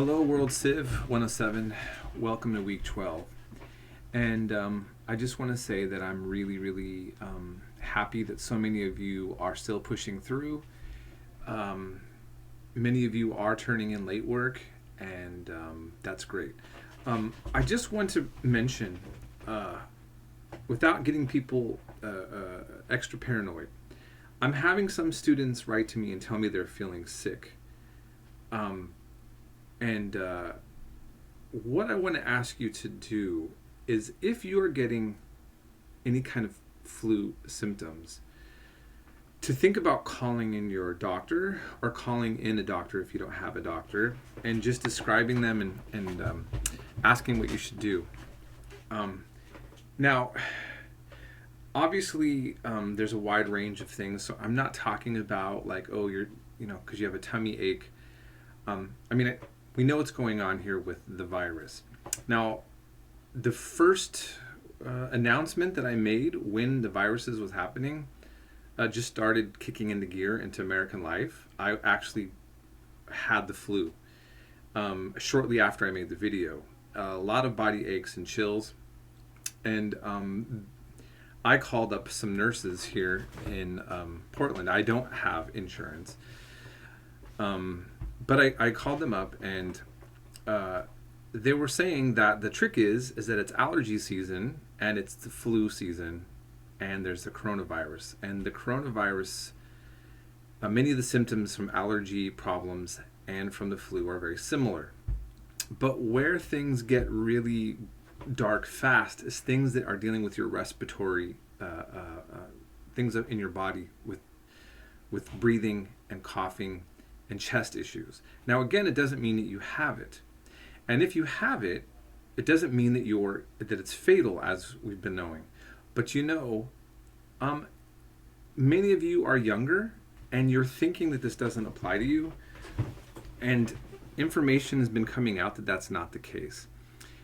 Hello, World Civ 107. Welcome to week 12. And I just want to say that I'm really happy that so many of you are still pushing through. Many of you are turning in late work, and that's great. I just want to mention, without getting people extra paranoid, I'm having some students write to me and tell me they're feeling sick. What I want to ask you to do is, if you are getting any kind of flu symptoms, to think about calling in your doctor or calling in a doctor if you don't have a doctor, and just describing them and asking what you should do. Now, obviously, there's a wide range of things, so I'm not talking about like, oh, you're, because you have a tummy ache. We know what's going on here with the virus. Now, the first announcement that I made when the viruses was happening just started kicking into gear into American life. I actually had the flu shortly after I made the video. A lot of body aches and chills. And I called up some nurses here in Portland. I don't have insurance. But I called them up, and they were saying that the trick is that it's allergy season and it's the flu season, and there's the coronavirus. And the coronavirus, many of the symptoms from allergy problems and from the flu are very similar. But where things get really dark fast is things that are dealing with your respiratory things in your body, with breathing and coughing and chest issues. Now, again, it doesn't mean that you have it. And if you have it, it doesn't mean that it's fatal, as we've been knowing. But many of you are younger, and you're thinking that this doesn't apply to you. And information has been coming out that that's not the case.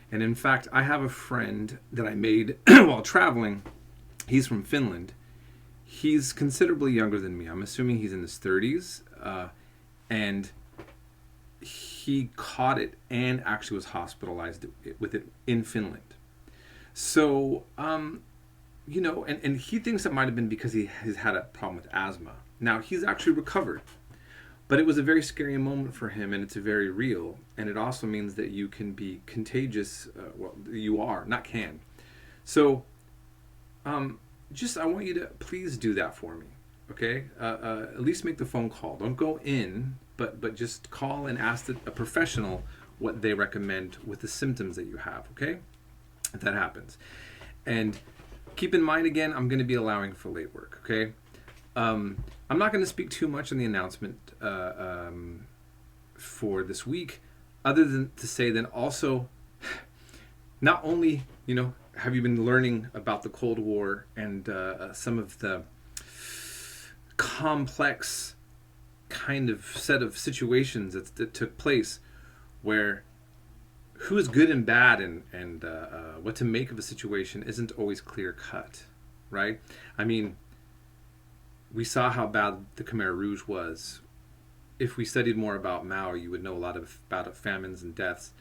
And in fact, I have a friend that I made while traveling. He's from Finland. He's considerably younger than me. I'm assuming he's in his 30s. And he caught it and actually was hospitalized with it in Finland. So, and he thinks it might have been because he has had a problem with asthma. Now, he's actually recovered. But it was a very scary moment for him, and it's very real. And it also means that you can be contagious. You are, not can. So, I want you to please do that for me. Okay, at least make the phone call. Don't go in, but just call and ask a professional what they recommend with the symptoms that you have. Okay, if that happens, and keep in mind again, I'm going to be allowing for late work. Okay, I'm not going to speak too much on the announcement for this week, other than to say that also, not only have you been learning about the Cold War and some of the complex kind of set of situations that took place, where who is good and bad and what to make of a situation isn't always clear cut, right? We saw how bad the Khmer Rouge was. If we studied more about Mao, you would know a lot about famines and deaths.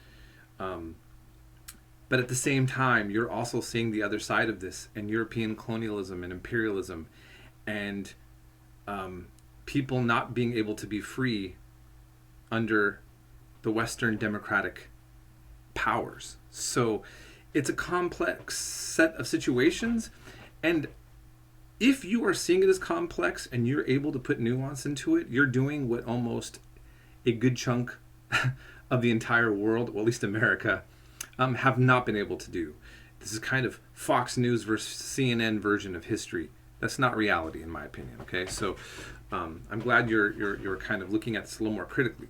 But at the same time, you're also seeing the other side of this, and European colonialism and imperialism, and people not being able to be free under the Western democratic powers. So it's a complex set of situations, and if you are seeing it as complex and you're able to put nuance into it, you're doing what almost a good chunk of the entire world, or at least America, have not been able to do. This is kind of Fox News versus CNN version of history. That's not reality, in my opinion. Okay, so I'm glad you're kind of looking at this a little more critically.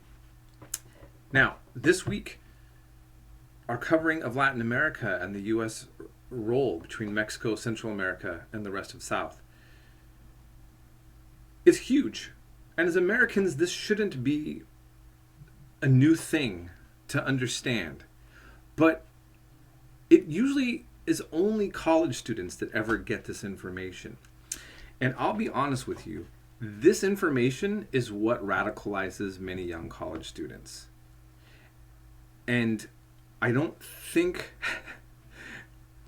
Now, this week, our covering of Latin America and the U.S. role between Mexico, Central America, and the rest of South is huge. And as Americans, this shouldn't be a new thing to understand. But it usually is only college students that ever get this information. And I'll be honest with you, this information is what radicalizes many young college students. And I don't think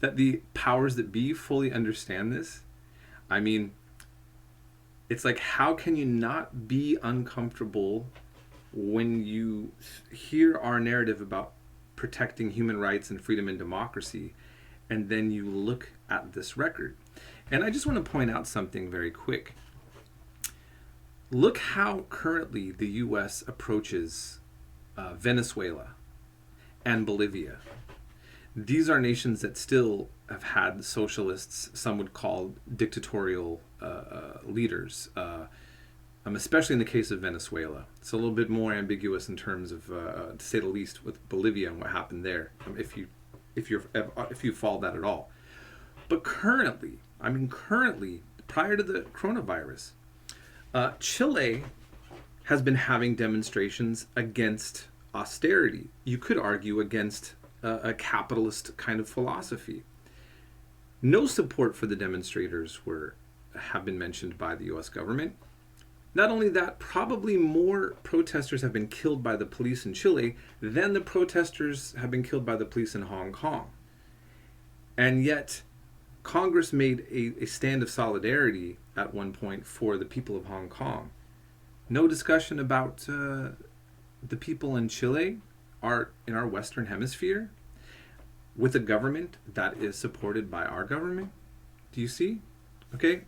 that the powers that be fully understand this. I mean, it's like, how can you not be uncomfortable when you hear our narrative about protecting human rights and freedom and democracy, and then you look at this record? And I just want to point out something very quick. Look how currently the U.S. approaches Venezuela and Bolivia. These are nations that still have had socialists, some would call dictatorial leaders, especially in the case of Venezuela. It's a little bit more ambiguous in terms of, to say the least, with Bolivia and what happened there, if you follow that at all. But currently, prior to the coronavirus, Chile has been having demonstrations against austerity. You could argue against a capitalist kind of philosophy. No support for the demonstrators have been mentioned by the U.S. government. Not only that, probably more protesters have been killed by the police in Chile than the protesters have been killed by the police in Hong Kong. And yet, Congress made a stand of solidarity at one point for the people of Hong Kong. No discussion about the people in Chile are in our Western Hemisphere with a government that is supported by our government. Do you see? Okay.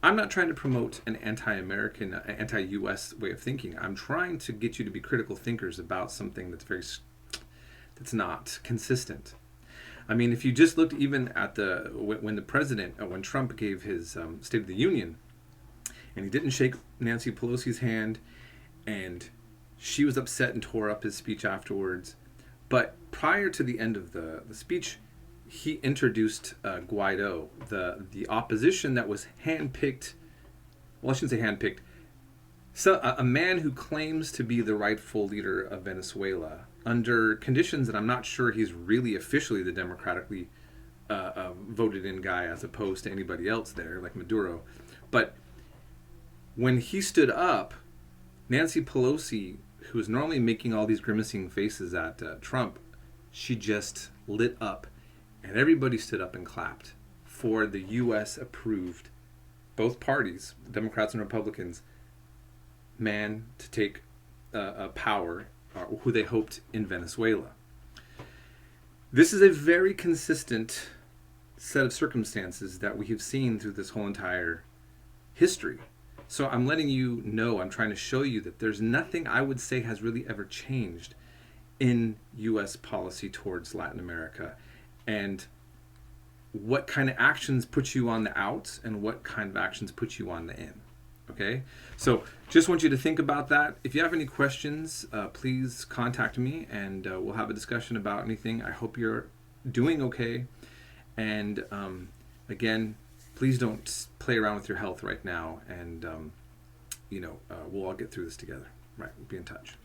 I'm not trying to promote an anti-American, anti-U.S. way of thinking. I'm trying to get you to be critical thinkers about something that's not consistent. I mean, if you just looked even at when Trump gave his State of the Union, and he didn't shake Nancy Pelosi's hand, and she was upset and tore up his speech afterwards. But prior to the end of the speech, he introduced Guaido, the opposition that was handpicked. Well, I shouldn't say handpicked. So a man who claims to be the rightful leader of Venezuela under conditions that I'm not sure he's really officially the democratically voted in guy, as opposed to anybody else there, like Maduro. But when he stood up, Nancy Pelosi, who is normally making all these grimacing faces at Trump, she just lit up, and everybody stood up and clapped for the U.S. approved, both parties, Democrats and Republicans, man to take power, who they hoped in Venezuela. This is a very consistent set of circumstances that we have seen through this whole entire history. So I'm letting you know, I'm trying to show you that there's nothing I would say has really ever changed in U.S. policy towards Latin America, and what kind of actions put you on the out and what kind of actions put you on the in. Okay? So just want you to think about that. If you have any questions, please contact me, and we'll have a discussion about anything. I hope you're doing okay. And again, please don't play around with your health right now, and we'll all get through this together. Right, we'll be in touch.